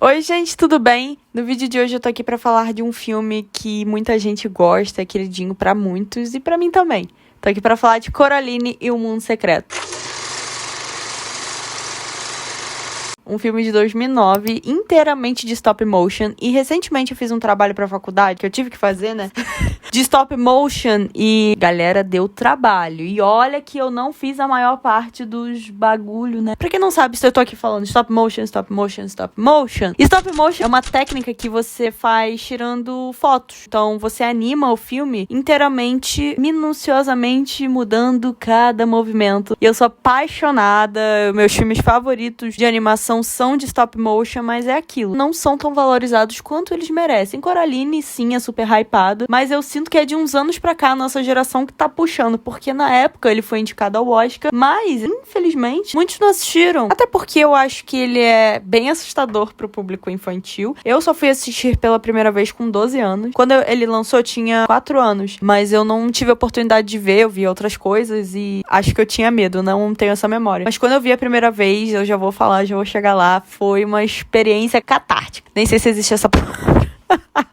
Oi, gente, tudo bem? No vídeo de hoje eu tô aqui pra falar de um filme que muita gente gosta, é queridinho pra muitos e pra mim também. Tô aqui pra falar de Coraline e o Mundo Secreto. Um filme de 2009, inteiramente de stop motion. E recentemente eu fiz um trabalho pra faculdade, que eu tive que fazer, né? De stop motion. E, galera, deu trabalho. E olha que eu não fiz a maior parte dos bagulho, né? Pra quem não sabe, se eu tô aqui falando stop motion, stop motion, stop motion. Stop motion é uma técnica que você faz tirando fotos. Então, você anima o filme inteiramente, minuciosamente, mudando cada movimento. E eu sou apaixonada. Meus filmes favoritos de animação são de stop motion, mas é aquilo. Não são tão valorizados quanto eles merecem. Coraline, sim, é super hypado, mas eu sinto que é de uns anos pra cá, a nossa geração que tá puxando, porque na época ele foi indicado ao Oscar, mas, infelizmente, muitos não assistiram. Até porque eu acho que ele é bem assustador pro público infantil. Eu só fui assistir pela primeira vez com 12 anos. Quando ele lançou, eu tinha 4 anos, mas eu não tive a oportunidade de ver, eu vi outras coisas e acho que eu tinha medo, não tenho essa memória. Mas quando eu vi a primeira vez, eu já vou falar, já vou chegar lá, foi uma experiência catártica. Nem sei se existe essa palavra.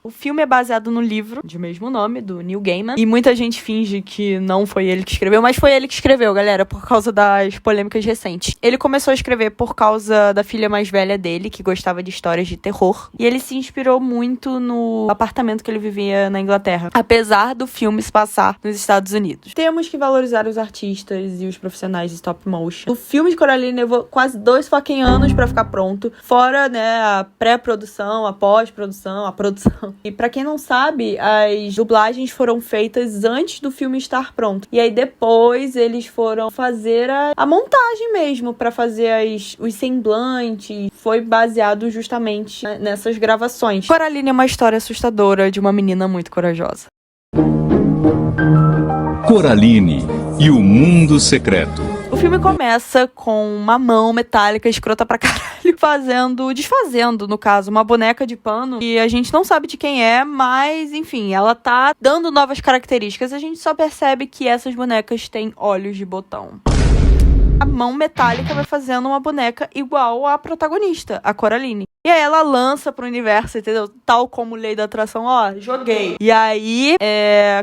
O filme é baseado no livro de mesmo nome, do Neil Gaiman. E muita gente finge que não foi ele que escreveu, mas foi ele que escreveu, galera, por causa das polêmicas recentes. Ele começou a escrever por causa da filha mais velha dele, que gostava de histórias de terror. E ele se inspirou muito no apartamento que ele vivia na Inglaterra, apesar do filme se passar nos Estados Unidos. Temos que valorizar os artistas e os profissionais de stop motion. O filme de Coraline levou quase 2 fucking anos pra ficar pronto. Fora, né, a pré-produção, a pós-produção, a produção. E pra quem não sabe, as dublagens foram feitas antes do filme estar pronto. E aí depois eles foram fazer a montagem mesmo, pra fazer os semblantes. Foi baseado justamente nessas gravações. Coraline é uma história assustadora de uma menina muito corajosa. Coraline e o Mundo Secreto. O filme começa com uma mão metálica escrota pra caralho desfazendo, no caso, uma boneca de pano e a gente não sabe de quem é, mas, enfim, ela tá dando novas características. A gente só percebe que essas bonecas têm olhos de botão. A mão metálica vai fazendo uma boneca igual à protagonista, a Coraline. E aí ela lança pro universo, entendeu? Tal como Lei da Atração, ó, joguei. E aí,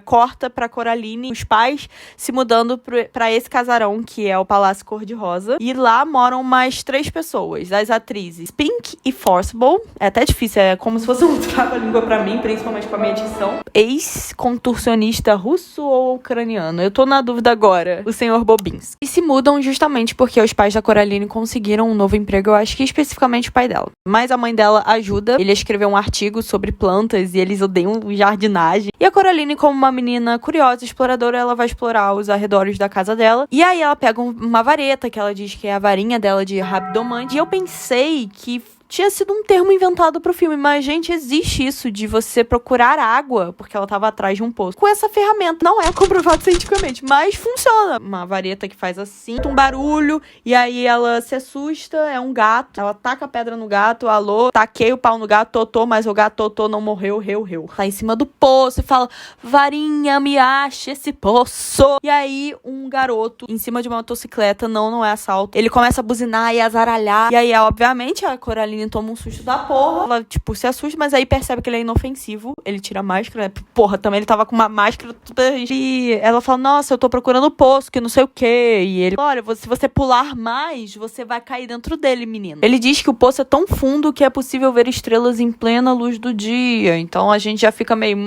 corta pra Coraline, os pais se mudando pra esse casarão, que é o Palácio Cor-de-Rosa. E lá moram mais 3 pessoas, as atrizes Pink e Forcible. É até difícil, é como se fosse um trava-língua pra mim, principalmente com a minha dicção. Ex-contorcionista russo ou ucraniano? Eu tô na dúvida agora. O senhor Bobins. E se mudam justamente porque os pais da Coraline conseguiram um novo emprego, eu acho que especificamente o pai dela. Mas a mãe dela ajuda ele a escrever um artigo sobre plantas e eles odeiam jardinagem. E a Coraline, como uma menina curiosa, exploradora, ela vai explorar os arredores da casa dela. E aí ela pega uma vareta, que ela diz que é a varinha dela de rabdomante. E eu pensei que tinha sido um termo inventado pro filme, mas, gente, existe isso de você procurar água, porque ela tava atrás de um poço, com essa ferramenta. Não é comprovado cientificamente, mas funciona. Uma vareta que faz assim, um barulho, e aí ela se assusta, é um gato, ela taca a pedra no gato, alô, taquei o pau no gato, totô, mas o gato totô não morreu, reu. Tá em cima do poço e fala, varinha, me acha esse poço. E aí, um garoto, em cima de uma motocicleta, não é assalto, ele começa a buzinar e azaralhar, e aí, obviamente, a Coraline toma um susto da porra. Ela, se assusta, mas aí percebe que ele é inofensivo. Ele tira a máscara, né? Porra, também ele tava com uma máscara toda... E ela fala, nossa, eu tô procurando o poço, que não sei o quê. E ele, olha, se você pular mais, você vai cair dentro dele, menino. Ele diz que o poço é tão fundo que é possível ver estrelas em plena luz do dia. Então a gente já fica meio,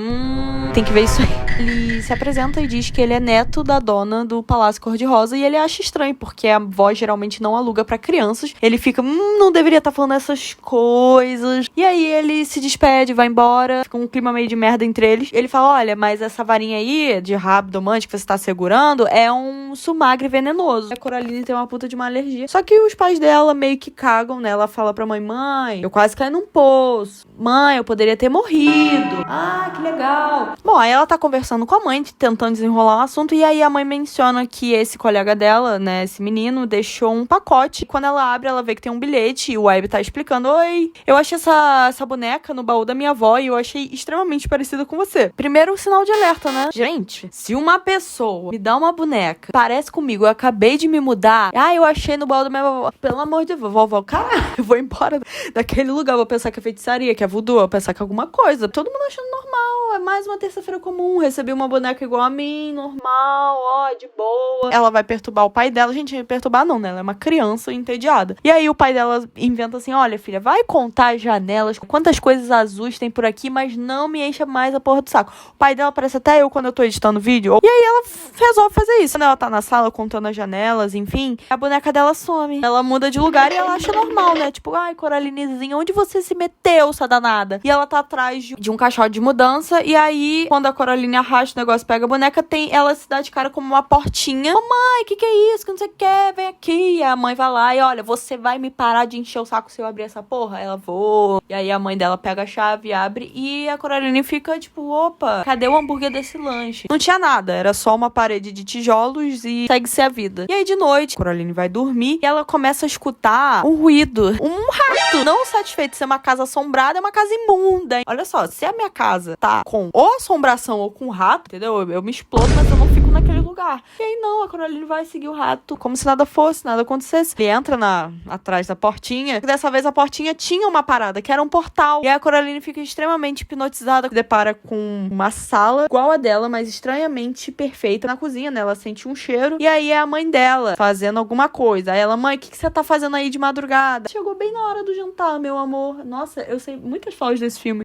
tem que ver isso aí. Ele se apresenta e diz que ele é neto da dona do Palácio Cor-de-Rosa e ele acha estranho, porque a avó geralmente não aluga pra crianças. Ele fica, não deveria estar falando essas coisas. E aí ele se despede, vai embora, fica um clima meio de merda entre eles. Ele fala, olha, mas essa varinha aí de rabdomante que você tá segurando é um sumagre venenoso. A Coraline tem uma puta de uma alergia. Só que os pais dela meio que cagam, né? Ela fala pra mãe, eu quase caí num poço. Mãe, eu poderia ter morrido. Ah, que legal. Bom, aí ela tá conversando com a mãe, tentando desenrolar um assunto, e aí a mãe menciona que esse colega dela, né, esse menino, deixou um pacote. E quando ela abre, ela vê que tem um bilhete, e o Webb tá explicando explicando: oi, eu achei essa boneca no baú da minha avó e eu achei extremamente parecida com você. Primeiro, um sinal de alerta, né? Gente, se uma pessoa me dá uma boneca, parece comigo, eu acabei de me mudar, eu achei no baú da minha avó. Pelo amor de Deus, vovó, caralho, eu vou embora daquele lugar, vou pensar que é feitiçaria, que é voodoo, vou pensar que é alguma coisa. Todo mundo achando normal, é mais uma terça-feira comum, recebi uma boneca igual a mim, normal, de boa. Ela vai perturbar o pai dela. Gente, perturbar não, né? Ela é uma criança entediada. E aí o pai dela inventa assim: olha, filha, vai contar as janelas, quantas coisas azuis tem por aqui, mas não me encha mais a porra do saco. O pai dela parece até eu quando eu tô editando vídeo. E aí ela resolve fazer isso. Quando ela tá na sala contando as janelas, enfim, a boneca dela some. Ela muda de lugar e ela acha normal, né? Tipo, Coralinezinha, onde você se meteu, sua danada? E ela tá atrás de um caixote de mudança. E aí, quando a Coraline arrasta o negócio, pega a boneca, ela se dá de cara como uma portinha. Ô, mãe, que é isso? Que não sei o que, vem aqui. E a mãe vai lá e olha, você vai me parar de encher o saco se eu abrir essa porra? Ela voa. E aí a mãe dela pega a chave, abre e a Coraline fica tipo, opa, cadê o hambúrguer desse lanche? Não tinha nada, era só uma parede de tijolos e segue-se a vida. E aí de noite, a Coraline vai dormir e ela começa a escutar um ruído. Um rato. Não satisfeito de ser uma casa assombrada, é uma casa imunda. Olha só, se a minha casa tá com ou assombração ou com rato, entendeu? Eu me explodo, mas eu não fico naquele lugar. E aí não, a Coraline vai seguir o rato como se nada fosse, nada acontecesse. Ele entra atrás da portinha. Dessa vez a portinha tinha uma parada, que era um portal. E aí a Coraline fica extremamente hipnotizada. Depara com uma sala igual a dela, mas estranhamente perfeita na cozinha, né? Ela sente um cheiro. E aí é a mãe dela fazendo alguma coisa. Aí ela: mãe, o que você tá fazendo aí de madrugada? Chegou bem na hora do jantar, meu amor. Nossa, eu sei muitas falas desse filme.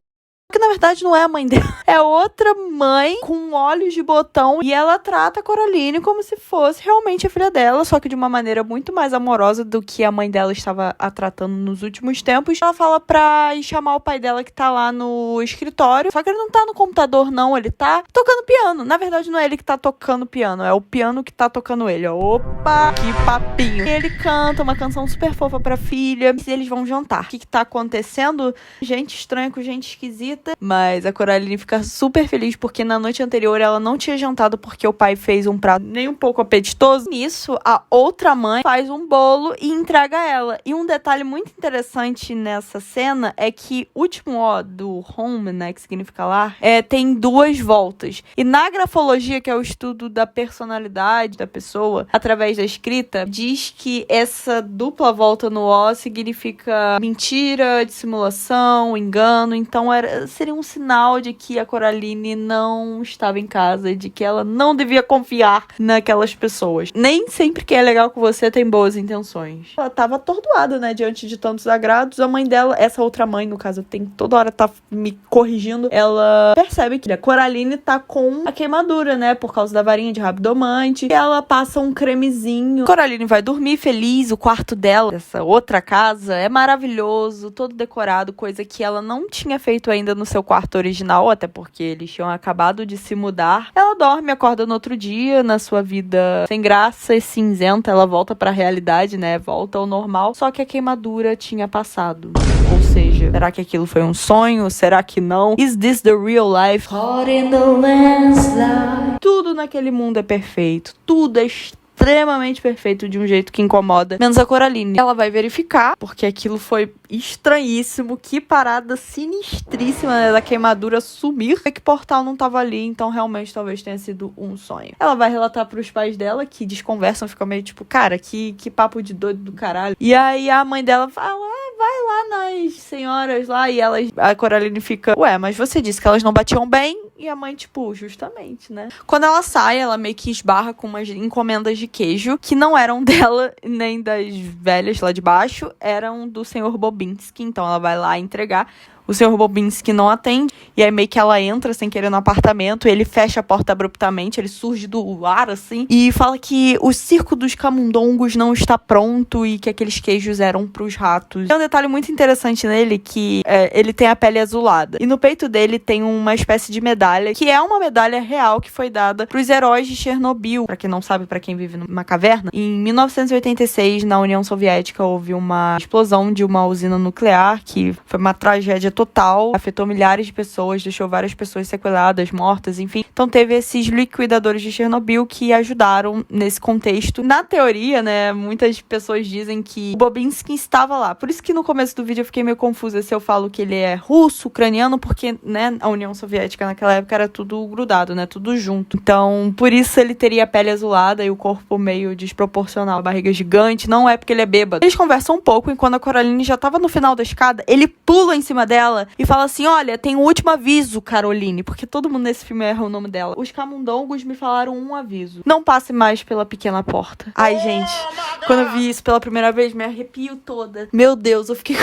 Que na verdade não é a mãe dela, é outra mãe com olhos de botão e ela trata a Coraline como se fosse realmente a filha dela, só que de uma maneira muito mais amorosa do que a mãe dela estava a tratando nos últimos tempos. Ela fala pra ir chamar o pai dela que tá lá no escritório, só que ele não tá no computador não, ele tá tocando piano. Na verdade não é ele que tá tocando piano, é o piano que tá tocando ele. Opa, que papinho. E ele canta uma canção super fofa pra filha e eles vão jantar. O que tá acontecendo? Gente estranha com gente esquisita. Mas a Coraline fica super feliz porque na noite anterior ela não tinha jantado porque o pai fez um prato nem um pouco apetitoso. Nisso, a outra mãe faz um bolo e entrega a ela. E um detalhe muito interessante nessa cena é que o último O do home, né, que significa lar, tem 2 voltas. E na grafologia, que é o estudo da personalidade da pessoa, através da escrita, diz que essa dupla volta no O significa mentira, dissimulação, engano. Então seria um sinal de que a Coraline não estava em casa e de que ela não devia confiar naquelas pessoas. Nem sempre quem é legal com você tem boas intenções. Ela tava atordoada, né, diante de tantos agrados. A mãe dela, essa outra mãe, no caso, tem toda hora tá me corrigindo, ela percebe que a Coraline tá com a queimadura, né, por causa da varinha de rabdomante. E ela passa um cremezinho. Coraline vai dormir feliz. O quarto dela, essa outra casa, é maravilhoso, todo decorado, coisa que ela não tinha feito ainda no seu quarto original, até porque eles tinham acabado de se mudar. Ela dorme, acorda no outro dia, na sua vida sem graça e cinzenta, ela volta pra realidade, né? Volta ao normal, só que a queimadura tinha passado. Ou seja, será que aquilo foi um sonho? Será que não? Is this the real life? Caught in the landslide. Tudo naquele mundo é perfeito. Tudo é extremamente perfeito de um jeito que incomoda, menos a Coraline. Ela vai verificar, porque aquilo foi estranhíssimo, que parada sinistríssima, né, da queimadura sumir. É que o portal não tava ali, então realmente talvez tenha sido um sonho. Ela vai relatar pros pais dela, que desconversam, ficam meio tipo, cara, que papo de doido do caralho. E aí a mãe dela fala: vai lá nas senhoras lá, e a Coraline fica: ué, mas você disse que elas não batiam bem? E a mãe, tipo, justamente, né? Quando ela sai, ela meio que esbarra com umas encomendas de queijo, que não eram dela, nem das velhas lá de baixo, eram do senhor Bobinski. Então ela vai lá entregar. O senhor Bobinski não atende, e aí meio que ela entra sem querer no apartamento, ele fecha a porta abruptamente, ele surge do ar, assim, e fala que o circo dos camundongos não está pronto e que aqueles queijos eram pros ratos. Tem um detalhe muito interessante nele, que ele tem a pele azulada, e no peito dele tem uma espécie de medalha, que é uma medalha real que foi dada pros heróis de Chernobyl. Pra quem não sabe, pra quem vive numa caverna, em 1986, na União Soviética, houve uma explosão de uma usina nuclear, que foi uma tragédia total, afetou milhares de pessoas, deixou várias pessoas sequeladas, mortas, enfim. Então teve esses liquidadores de Chernobyl que ajudaram nesse contexto. Na teoria, né, muitas pessoas dizem que o Bobinsky estava lá. Por isso que no começo do vídeo eu fiquei meio confusa se eu falo que ele é russo, ucraniano, porque, né, a União Soviética naquela época era tudo grudado, né, tudo junto. Então, por isso ele teria a pele azulada e o corpo meio desproporcional, a barriga gigante. Não é porque ele é bêbado. Eles conversam um pouco e quando a Coraline já tava no final da escada, ele pula em cima dela e fala assim: olha, tem um último aviso, Caroline, porque todo mundo nesse filme erra o nome dela. Os camundongos me falaram um aviso: não passe mais pela pequena porta. Ai, gente, quando eu vi isso pela primeira vez, me arrepio toda. Meu Deus, eu fiquei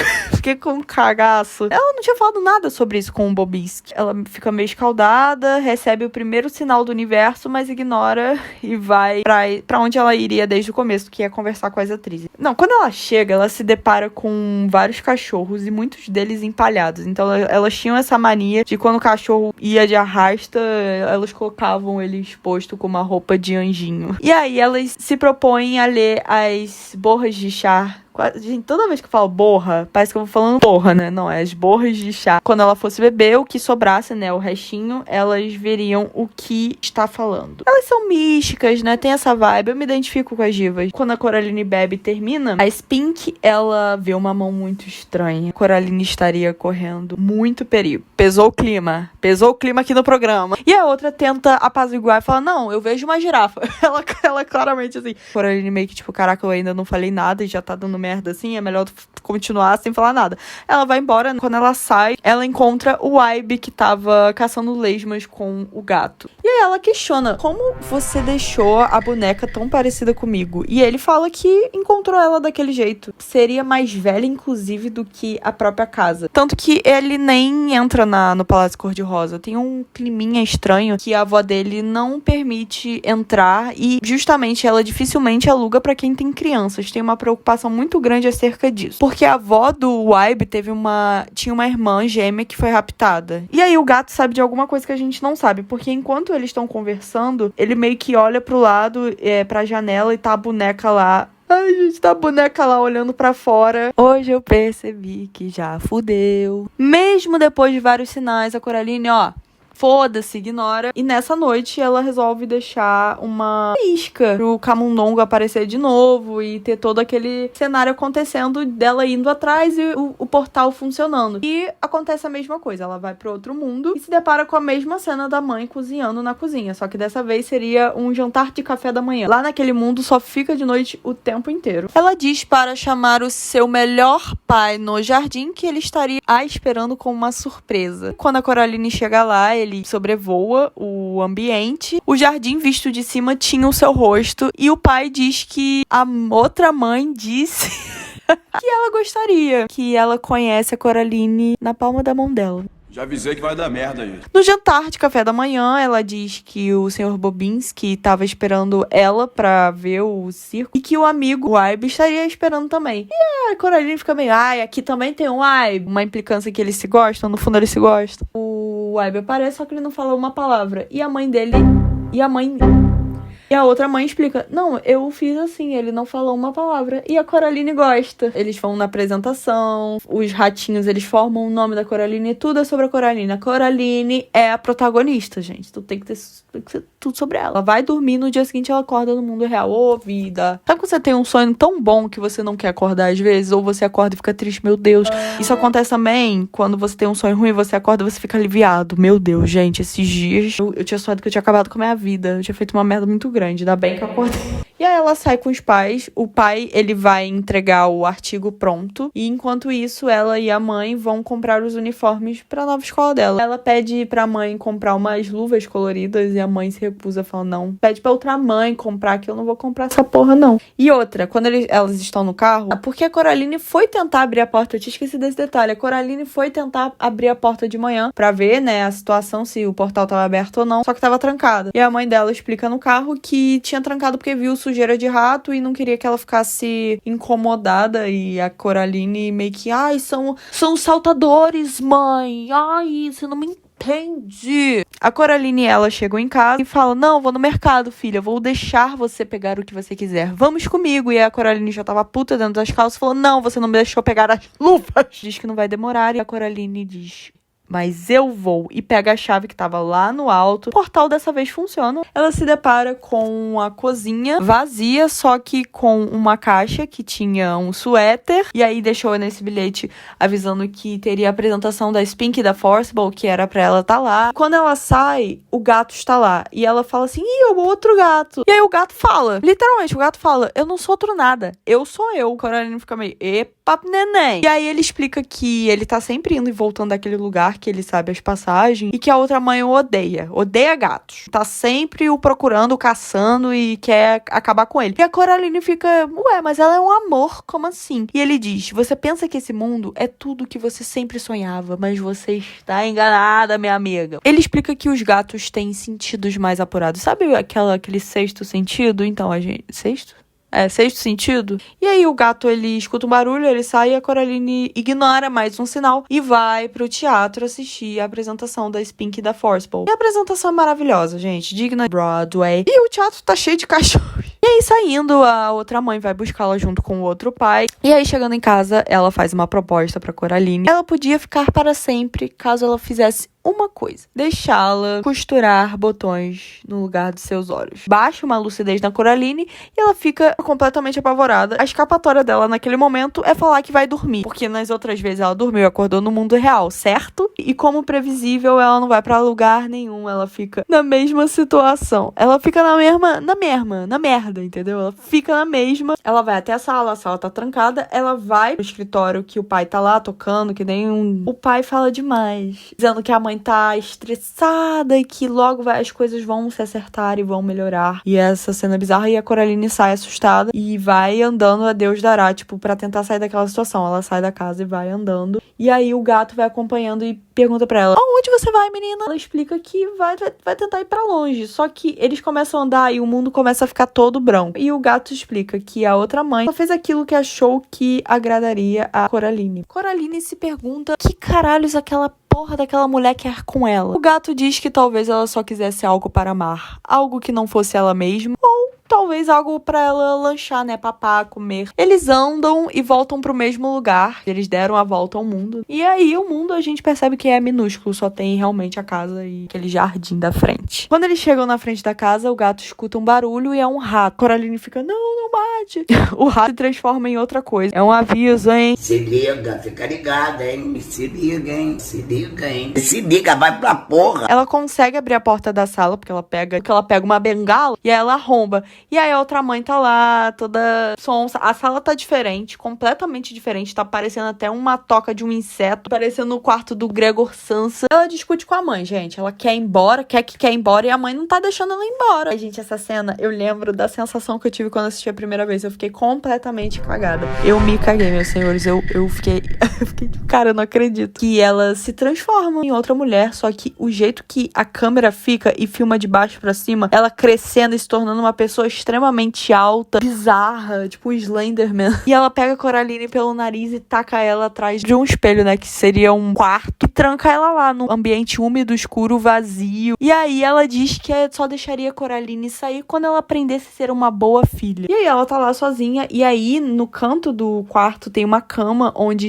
com um cagaço. Ela não tinha falado nada sobre isso com o Bobinsky. Ela fica meio escaldada, recebe o primeiro sinal do universo, mas ignora e vai pra onde ela iria desde o começo, que é conversar com as atrizes. Não, quando ela chega, ela se depara com vários cachorros e muitos deles empalhados. Então elas tinham essa mania de quando o cachorro ia de arrasta, elas colocavam ele exposto com uma roupa de anjinho. E aí elas se propõem a ler as borras de chá. Gente, toda vez que eu falo borra, parece que eu vou falando porra, né? Não, é as borras de chá. Quando ela fosse beber, o que sobrasse, né? O restinho, elas veriam o que está falando. Elas são místicas, né? Tem essa vibe. Eu me identifico com as divas. Quando a Coraline bebe e termina, a Spink, ela vê uma mão muito estranha. A Coraline estaria correndo muito perigo. Pesou o clima aqui no programa. E a outra tenta apaziguar e fala: não, eu vejo uma girafa. Ela claramente assim. A Coraline meio que tipo, caraca, eu ainda não falei nada e já tá dando merda assim, é melhor continuar sem falar nada. Ela vai embora, quando ela sai, ela encontra o Ibe que tava caçando lesmas com o gato. E aí ela questiona: como você deixou a boneca tão parecida comigo? E ele fala que encontrou ela daquele jeito. Seria mais velha, inclusive, do que a própria casa. Tanto que ele nem entra no Palácio Cor-de-Rosa. Tem um climinha estranho que a avó dele não permite entrar e justamente ela dificilmente aluga pra quem tem crianças. Tem uma preocupação muito grande acerca disso. Porque a avó do Ibe tinha uma irmã gêmea que foi raptada. E aí o gato sabe de alguma coisa que a gente não sabe. Porque enquanto eles estão conversando, ele meio que olha pro lado, pra janela, e tá a boneca lá. Ai, gente, tá a boneca lá olhando pra fora. Hoje eu percebi que já fudeu. Mesmo depois de vários sinais, a Coraline, foda-se, ignora. E nessa noite ela resolve deixar uma isca pro camundongo aparecer de novo e ter todo aquele cenário acontecendo, dela indo atrás e o portal funcionando. E acontece a mesma coisa, ela vai pro outro mundo e se depara com a mesma cena da mãe cozinhando na cozinha, só que dessa vez seria um jantar de café da manhã. Lá naquele mundo só fica de noite o tempo inteiro. Ela diz para chamar o seu melhor pai no jardim, que ele estaria a esperando com uma surpresa. Quando a Coraline chega lá, ele sobrevoa o ambiente. O jardim visto de cima tinha o seu rosto e o pai diz que a outra mãe disse que ela gostaria, que ela conhece a Coraline na palma da mão dela. Já avisei que vai dar merda aí. No jantar de café da manhã, ela diz que o Sr. Bobinsky estava esperando ela pra ver o circo e que o amigo, o Ibe, estaria esperando também. E a Coraline fica meio, aqui também tem um Ibe. Uma implicância que eles se gostam, no fundo eles se gostam. O Ibe aparece, só que ele não falou uma palavra. E a mãe dele... E a outra mãe explica: não, eu fiz assim, ele não falou uma palavra. E a Coraline gosta. Eles vão na apresentação, os ratinhos, eles formam o nome da Coraline, tudo é sobre a Coraline. A Coraline é a protagonista, gente. Tu tem que ser tudo sobre ela. Ela vai dormir, no dia seguinte ela acorda no mundo real. Ô, vida. Sabe quando você tem um sonho tão bom que você não quer acordar às vezes? Ou você acorda e fica triste, meu Deus. Isso acontece também quando você tem um sonho ruim, você acorda e você fica aliviado. Meu Deus, gente, esses dias eu tinha sonhado que eu tinha acabado com a minha vida. Eu tinha feito uma merda muito grande, ainda bem que eu acordei. E aí ela sai com os pais. O pai, ele vai entregar o artigo pronto. E enquanto isso, ela e a mãe vão comprar os uniformes pra nova escola dela. Ela pede pra mãe comprar umas luvas coloridas e a mãe se recusa, fala: não. Pede pra outra mãe comprar, que eu não vou comprar essa porra, não. E outra, quando elas estão no carro, porque a Coraline foi tentar abrir a porta, eu tinha esquecido desse detalhe, a Coraline foi tentar abrir a porta de manhã pra ver, né, a situação, se o portal tava aberto ou não, só que tava trancada. E a mãe dela explica no carro que tinha trancado porque viu sujeira de rato e não queria que ela ficasse incomodada. E a Coraline meio que, são saltadores, mãe, você não me entende. Entendi. A Coraline e ela chegam em casa e falam, não, vou no mercado, filha, vou deixar você pegar o que você quiser. Vamos comigo. E a Coraline já tava puta dentro das calças e falou, não, você não me deixou pegar as luvas. Diz que não vai demorar e a Coraline diz... Mas eu vou. E pega a chave que tava lá no alto. O portal dessa vez funciona. Ela se depara com a cozinha vazia, só que com uma caixa que tinha um suéter. E aí deixou nesse bilhete avisando que teria a apresentação da Spink e da Forcible, que era pra ela tá lá. Quando ela sai, o gato está lá. E ela fala assim, ih, o outro gato. E aí o gato fala, literalmente, o gato fala, eu não sou outro nada. Eu sou eu. O Coraline fica meio, epa, neném. E aí ele explica que ele tá sempre indo e voltando daquele lugar, que ele sabe as passagens, e que a outra mãe o odeia gatos, tá sempre o procurando, o caçando e quer acabar com ele. E a Coraline fica, ué, mas ela é um amor, como assim? E ele diz, você pensa que esse mundo é tudo que você sempre sonhava, mas você está enganada, minha amiga. Ele explica que os gatos têm sentidos mais apurados, sabe aquele sexto sentido? Então, a gente... Sexto sentido. E aí o gato, ele escuta um barulho, ele sai e a Coraline ignora mais um sinal e vai pro teatro assistir a apresentação da Spink e da Forcible. E a apresentação é maravilhosa, gente. Digna de Broadway. E o teatro tá cheio de cachorros. E aí, saindo, a outra mãe vai buscá-la junto com o outro pai. E aí, chegando em casa, ela faz uma proposta pra Coraline. Ela podia ficar para sempre caso ela fizesse uma coisa: deixá-la costurar botões no lugar dos seus olhos. Baixa uma lucidez na Coraline e ela fica completamente apavorada. A escapatória dela naquele momento é falar que vai dormir, porque nas outras vezes ela dormiu e acordou no mundo real, certo? E como previsível, ela não vai pra lugar nenhum, ela fica na mesma situação. Ela fica na merda, entendeu? Ela fica na mesma. Ela vai até a sala tá trancada, ela vai pro escritório que o pai tá lá tocando, que nem um... O pai fala demais, dizendo que a mãe tá estressada e que logo as coisas vão se acertar e vão melhorar. E essa cena é bizarra e a Coraline sai assustada e vai andando a Deus dará, tipo, pra tentar sair daquela situação. Ela sai da casa e vai andando. E aí o gato vai acompanhando e pergunta pra ela, aonde você vai, menina? Ela explica que vai tentar ir pra longe. Só que eles começam a andar e o mundo começa a ficar todo branco. E o gato explica que a outra mãe só fez aquilo que achou que agradaria a Coraline. Coraline se pergunta que caralhos aquela porra daquela mulher quer com ela. O gato diz que talvez ela só quisesse algo para amar, algo que não fosse ela mesma, ou talvez algo pra ela lanchar, né, papar, comer. Eles andam e voltam pro mesmo lugar. Eles deram a volta ao mundo. E aí o mundo a gente percebe que é minúsculo, só tem realmente a casa e aquele jardim da frente. Quando eles chegam na frente da casa, o gato escuta um barulho e é um rato. Coraline fica, não bate. O rato se transforma em outra coisa. É um aviso, hein? Se liga, fica ligada, hein? Se liga, hein? Se liga, hein? Se liga, vai pra porra. Ela consegue abrir a porta da sala, porque ela pega uma bengala e aí ela arromba. E aí a outra mãe tá lá, toda sonsa. A sala tá diferente, completamente diferente. Tá parecendo até uma toca de um inseto, parecendo o quarto do Gregor Samsa. Ela discute com a mãe, gente. Ela quer ir embora, quer ir embora, e a mãe não tá deixando ela ir embora. Ai, gente, essa cena, eu lembro da sensação que eu tive quando assisti a primeira vez. Eu fiquei completamente cagada. Eu me caguei, meus senhores. Eu fiquei tipo, cara, eu não acredito. Que ela se transforma em outra mulher, só que o jeito que a câmera fica e filma de baixo pra cima, ela crescendo e se tornando uma pessoa extremamente alta, bizarra, tipo o Slenderman. E ela pega a Coraline pelo nariz e taca ela atrás de um espelho, né, que seria um quarto, e tranca ela lá no ambiente úmido, escuro, vazio. E aí ela diz que só deixaria a Coraline sair quando ela aprendesse a ser uma boa filha. E aí ela tá lá sozinha, e aí no canto do quarto tem uma cama onde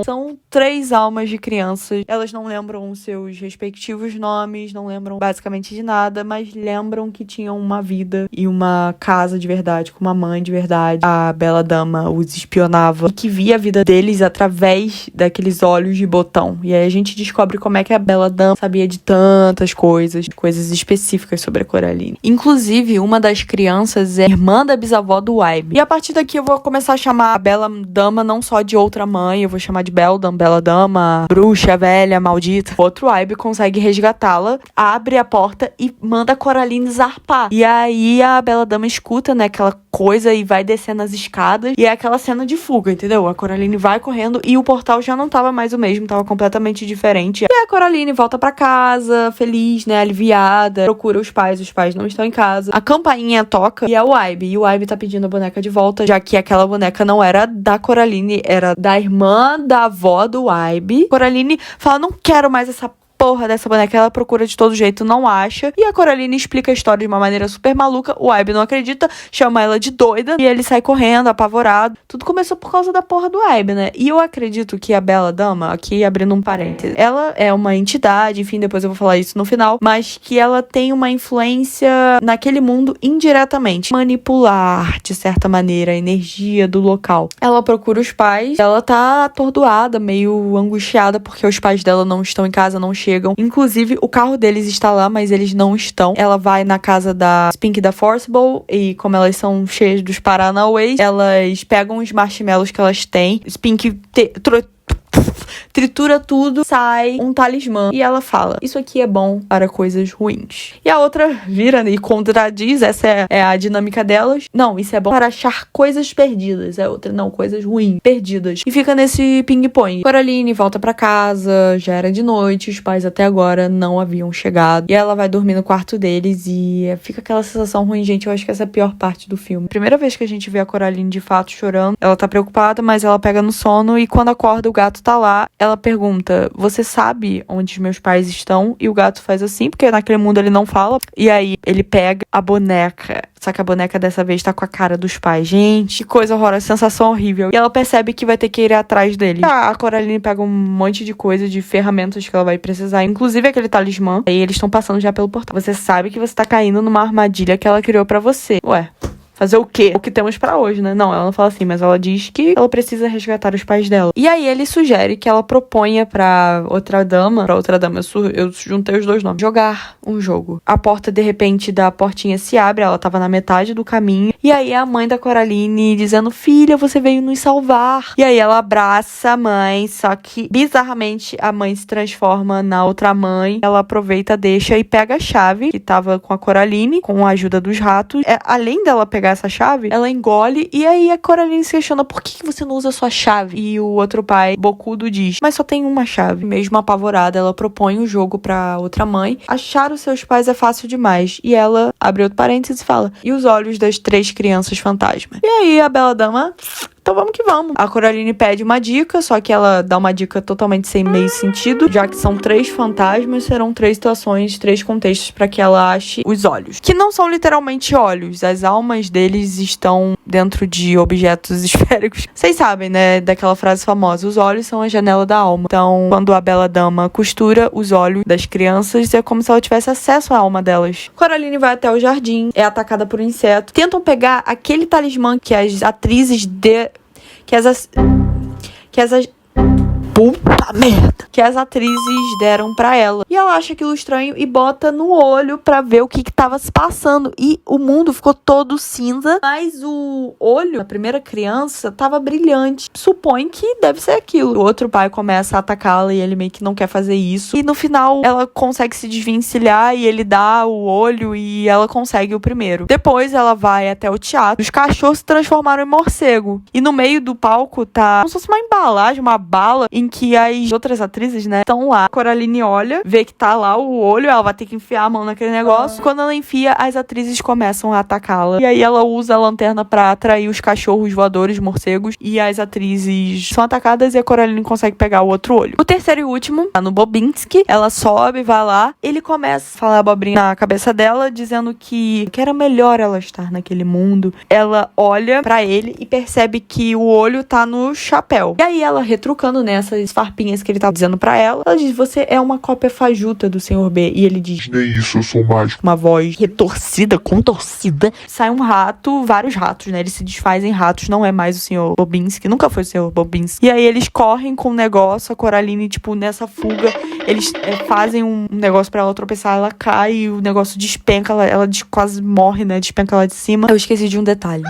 são 3 almas de crianças. Elas não lembram seus respectivos nomes, não lembram basicamente de nada, mas lembram que tinham uma vida e uma casa de verdade, com uma mãe de verdade. A Bela Dama os espionava e que via a vida deles através daqueles olhos de botão. E aí a gente descobre como é que a Bela Dama sabia de tantas coisas específicas sobre a Coraline. Inclusive, uma das crianças é irmã da bisavó do Wybe. E a partir daqui eu vou começar a chamar a Bela Dama não só de outra mãe, eu vou chamar de Bela Dama, bruxa, velha, maldita. Outro Wybe consegue resgatá-la, abre a porta e manda a Coraline zarpar. E aí a Bela Dama escuta, né, aquela coisa e vai descendo as escadas. E é aquela cena de fuga, entendeu? A Coraline vai correndo e o portal já não tava mais o mesmo, tava completamente diferente. E a Coraline volta pra casa, feliz, né, aliviada, procura os pais não estão em casa. A campainha toca e é o Wybe. E o Wybe tá pedindo a boneca de volta, já que aquela boneca não era da Coraline, era da irmã da avó do Wybe. Coraline fala, não quero mais essa porra dessa boneca. Ela procura de todo jeito, não acha. E a Coraline explica a história de uma maneira super maluca. O Abe não acredita, chama ela de doida. E ele sai correndo, apavorado. Tudo começou por causa da porra do Abe, né? E eu acredito que a Bela Dama, aqui abrindo um parêntese, ela é uma entidade, enfim, depois eu vou falar isso no final, mas que ela tem uma influência naquele mundo indiretamente. Manipular, de certa maneira, a energia do local. Ela procura os pais, ela tá atordoada, meio angustiada, porque os pais dela não estão em casa, não chegam. Inclusive, o carro deles está lá, mas eles não estão. Ela vai na casa da Spink e da Forcible, e como elas são cheias dos Paranauês, elas pegam os marshmallows que elas têm. Spink tritura tudo, sai um talismã e ela fala, isso aqui é bom para coisas ruins. E a outra vira e contradiz, essa é a dinâmica delas. Não, isso é bom para achar coisas perdidas. A outra, não, coisas ruins, perdidas. E fica nesse ping-pong. Coraline volta pra casa, já era de noite, os pais até agora não haviam chegado. E ela vai dormir no quarto deles e fica aquela sensação ruim, gente. Eu acho que essa é a pior parte do filme. Primeira vez que a gente vê a Coraline de fato chorando, ela tá preocupada, mas ela pega no sono e quando acorda o gato tá lá. Ela pergunta, você sabe onde os meus pais estão? E o gato faz assim, porque naquele mundo ele não fala. E aí ele pega a boneca. Só que a boneca dessa vez tá com a cara dos pais. Gente, que coisa horrorosa, sensação horrível. E ela percebe que vai ter que ir atrás dele. A Coraline pega um monte de coisa, de ferramentas que ela vai precisar. Inclusive aquele talismã. E eles estão passando já pelo portal. Você sabe que você tá caindo numa armadilha que ela criou pra você. Ué, fazer o quê? O que temos pra hoje, né? Não, ela não fala assim, mas ela diz que ela precisa resgatar os pais dela. E aí ele sugere que ela proponha pra outra dama, eu juntei os dois nomes, jogar um jogo. A porta, de repente, da portinha se abre, ela tava na metade do caminho, e aí a mãe da Coraline dizendo, filha, você veio nos salvar. E aí ela abraça a mãe, só que, bizarramente, a mãe se transforma na outra mãe, ela aproveita, deixa e pega a chave, que tava com a Coraline, com a ajuda dos ratos. Além dela pegar essa chave, ela engole e aí a Coraline se questiona por que você não usa a sua chave? E o outro pai, bocudo, diz, mas só tem uma chave. Mesmo apavorada, ela propõe o jogo pra outra mãe. Achar os seus pais é fácil demais. E ela abre outro parênteses e fala, e os olhos das 3 crianças fantasmas? E aí a Bela Dama, então vamos que vamos. A Coraline pede uma dica, só que ela dá uma dica totalmente sem meio sentido, já que são 3 fantasmas, serão 3 situações, 3 contextos pra que ela ache os olhos. Que não são literalmente olhos, as almas deles estão dentro de objetos esféricos. Vocês sabem, né, daquela frase famosa, os olhos são a janela da alma. Então, quando a Bela Dama costura os olhos das crianças, é como se ela tivesse acesso à alma delas. Coraline vai até o jardim, é atacada por um inseto. Tentam pegar aquele talismã que as atrizes puta merda! Que as atrizes deram pra ela. E ela acha aquilo estranho e bota no olho pra ver o que tava se passando. E o mundo ficou todo cinza, mas o olho da primeira criança tava brilhante. Supõe que deve ser aquilo. O outro pai começa a atacá-la e ele meio que não quer fazer isso. E no final ela consegue se desvencilhar e ele dá o olho e ela consegue o primeiro. Depois ela vai até o teatro. Os cachorros se transformaram em morcego. E no meio do palco tá como se fosse uma embalagem, uma bala, em que as outras atrizes, né, estão lá. A Coraline olha, vê que tá lá o olho, ela vai ter que enfiar a mão naquele negócio. Quando ela enfia, as atrizes começam a atacá-la. E aí ela usa a lanterna pra atrair os cachorros voadores, morcegos, e as atrizes são atacadas e a Coraline consegue pegar o outro olho. O terceiro e último, tá no Bobinski, ela sobe, vai lá, ele começa a falar abobrinha na cabeça dela, dizendo que era melhor ela estar naquele mundo. Ela olha pra ele e percebe que o olho tá no chapéu. E aí ela, retrucando nessas farpinhas que ele tá dizendo pra ela diz, você é uma cópia fajuta do Sr. B. E ele diz, nem isso, eu sou mágico. Uma voz retorcida, contorcida. Sai um rato, vários ratos, né? Eles se desfazem em ratos, não é mais o Sr. Bobinski, nunca foi o Sr. Bobinski. E aí eles correm com o negócio, a Coraline, tipo, nessa fuga, eles fazem um negócio pra ela tropeçar, ela cai e o negócio despenca, ela quase morre, né? Despenca lá de cima. Eu esqueci de um detalhe.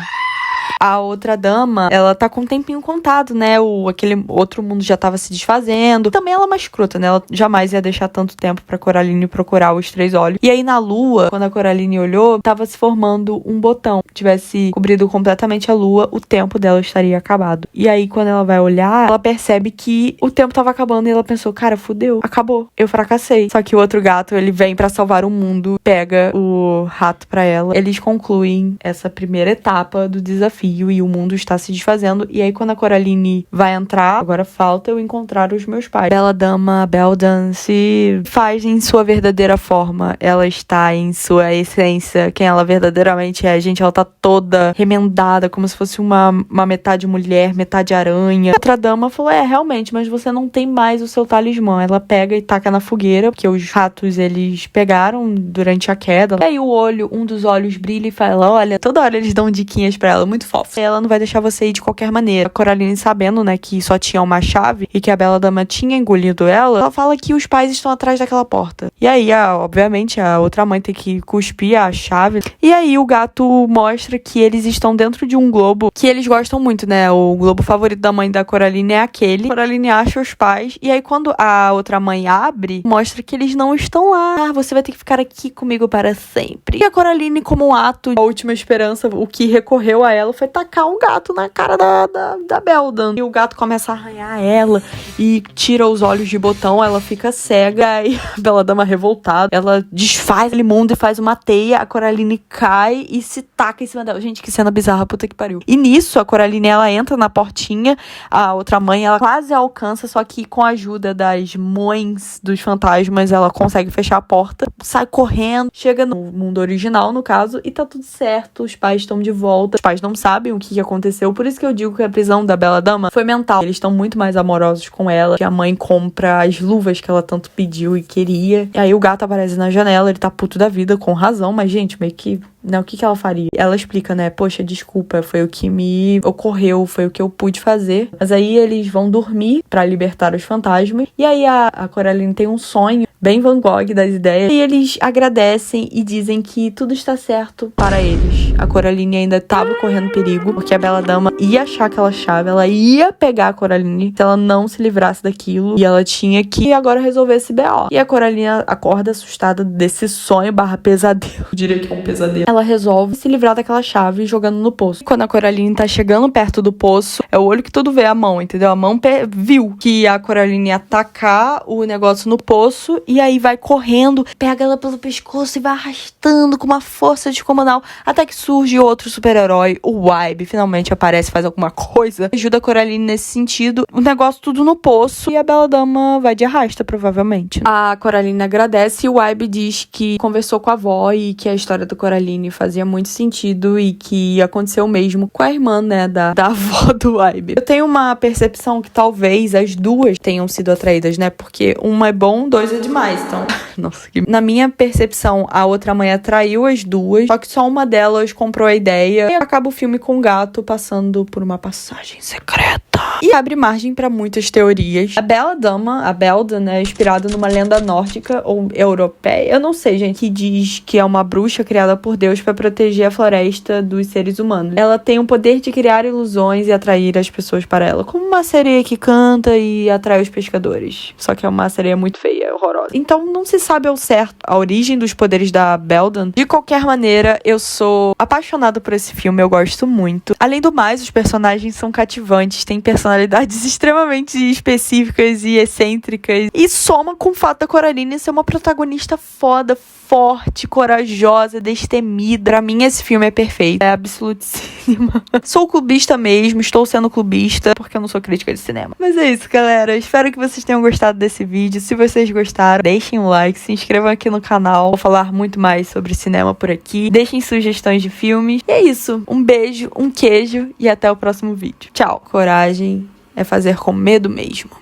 A outra dama, ela tá com um tempinho contado, né? Aquele outro mundo já tava se desfazendo. Também ela é uma escrota, né? Ela jamais ia deixar tanto tempo pra Coraline procurar os 3 olhos. E aí na lua, quando a Coraline olhou, tava se formando um botão. Se tivesse cobrido completamente a lua, o tempo dela estaria acabado. E aí quando ela vai olhar, ela percebe que o tempo tava acabando e ela pensou, cara, fudeu, acabou, eu fracassei. Só que o outro gato, ele vem pra salvar o mundo, pega o rato pra ela. Eles concluem essa primeira etapa do desafio. desafio e o mundo está se desfazendo. E aí, quando a Coraline vai entrar, agora falta eu encontrar os meus pais. Bela Dama, Beldan, se faz em sua verdadeira forma. Ela está em sua essência, quem ela verdadeiramente é. Gente, ela tá toda remendada, como se fosse uma metade mulher, metade aranha. Outra dama falou, realmente, mas você não tem mais o seu talismã. Ela pega e taca na fogueira, porque os ratos, eles pegaram durante a queda. E aí um dos olhos brilha e fala, olha, toda hora eles dão diquinhas pra ela, muito fofo. Ela não vai deixar você ir de qualquer maneira. A Coraline, sabendo, né, que só tinha uma chave e que a Bela Dama tinha engolido ela fala que os pais estão atrás daquela porta. E aí, obviamente, a outra mãe tem que cuspir a chave. E aí o gato mostra que eles estão dentro de um globo que eles gostam muito, né? O globo favorito da mãe da Coraline é aquele. A Coraline acha os pais. E aí, quando a outra mãe abre, mostra que eles não estão lá. Você vai ter que ficar aqui comigo para sempre. E a Coraline, como um ato, a última esperança, o que recorreu a ela foi tacar um gato na cara da Beldan. E o gato começa a arranhar ela e tira os olhos de botão, ela fica cega. E a Bela Dama, revoltada, ela desfaz aquele mundo e faz uma teia. A Coraline cai e se taca em cima dela. Gente, que cena bizarra, puta que pariu. E nisso, a Coraline, ela entra na portinha, a outra mãe, ela quase alcança, só que com a ajuda das mães dos fantasmas, ela consegue fechar a porta, sai correndo, chega no mundo original, no caso, e tá tudo certo, os pais estão de volta. Os pais não sabem o que aconteceu, por isso que eu digo que a prisão da Bela Dama foi mental. Eles estão muito mais amorosos com ela, que a mãe compra as luvas que ela tanto pediu e queria. E aí o gato aparece na janela, ele tá puto da vida, com razão, mas, gente, meio que... Né, o que ela faria? Ela explica, né? Poxa, desculpa, foi o que me ocorreu, foi o que eu pude fazer. Mas aí eles vão dormir pra libertar os fantasmas. E aí a Coraline tem um sonho bem Van Gogh das ideias. E eles agradecem e dizem que tudo está certo para eles. A Coraline ainda estava correndo perigo, porque a Bela Dama ia achar aquela chave, ela ia pegar a Coraline se ela não se livrasse daquilo. E ela tinha que agora resolver esse BO. E a Coraline acorda assustada desse sonho / pesadelo. Eu diria que é um pesadelo. Ela resolve se livrar daquela chave jogando no poço. Quando a Coraline tá chegando perto do poço, é o olho que tudo vê, a mão, entendeu? A mão viu que a Coraline ia atacar o negócio no poço e aí vai correndo, pega ela pelo pescoço e vai arrastando com uma força descomunal, até que surge outro super-herói, o Waibe, finalmente aparece, faz alguma coisa, ajuda a Coraline nesse sentido. O negócio tudo no poço e a Bela Dama vai de arrasta, provavelmente. A Coraline agradece e o Waibe diz que conversou com a avó e que a história da Coraline fazia muito sentido e que aconteceu mesmo com a irmã, né, da avó do Waibe. Eu tenho uma percepção que talvez as duas tenham sido atraídas, né, porque uma é bom, dois é demais, então... Nossa, que... Na minha percepção, a outra mãe atraiu as duas, só que só uma delas comprou a ideia e acaba o filme com o gato passando por uma passagem secreta. E abre margem pra muitas teorias. A Bela Dama, a Beldan, né, é inspirada numa lenda nórdica ou europeia, eu não sei, gente, que diz que é uma bruxa criada por Deus pra proteger a floresta dos seres humanos. Ela tem o poder de criar ilusões e atrair as pessoas para ela, como uma sereia que canta e atrai os pescadores. Só que é uma sereia muito feia, horrorosa. Então não se sabe ao certo a origem dos poderes da Beldan. De qualquer maneira, eu sou apaixonada por esse filme, eu gosto muito. Além do mais, os personagens são cativantes, têm personalidades extremamente específicas e excêntricas. E soma com o fato da Coraline ser uma protagonista foda, forte, corajosa, destemida. Pra mim, esse filme é perfeito. É Absolute Cinema. Sou clubista mesmo, estou sendo clubista, porque eu não sou crítica de cinema. Mas é isso, galera. Espero que vocês tenham gostado desse vídeo. Se vocês gostaram, deixem um like, se inscrevam aqui no canal. Vou falar muito mais sobre cinema por aqui. Deixem sugestões de filmes. E é isso. Um beijo, um queijo e até o próximo vídeo. Tchau. Coragem é fazer com medo mesmo.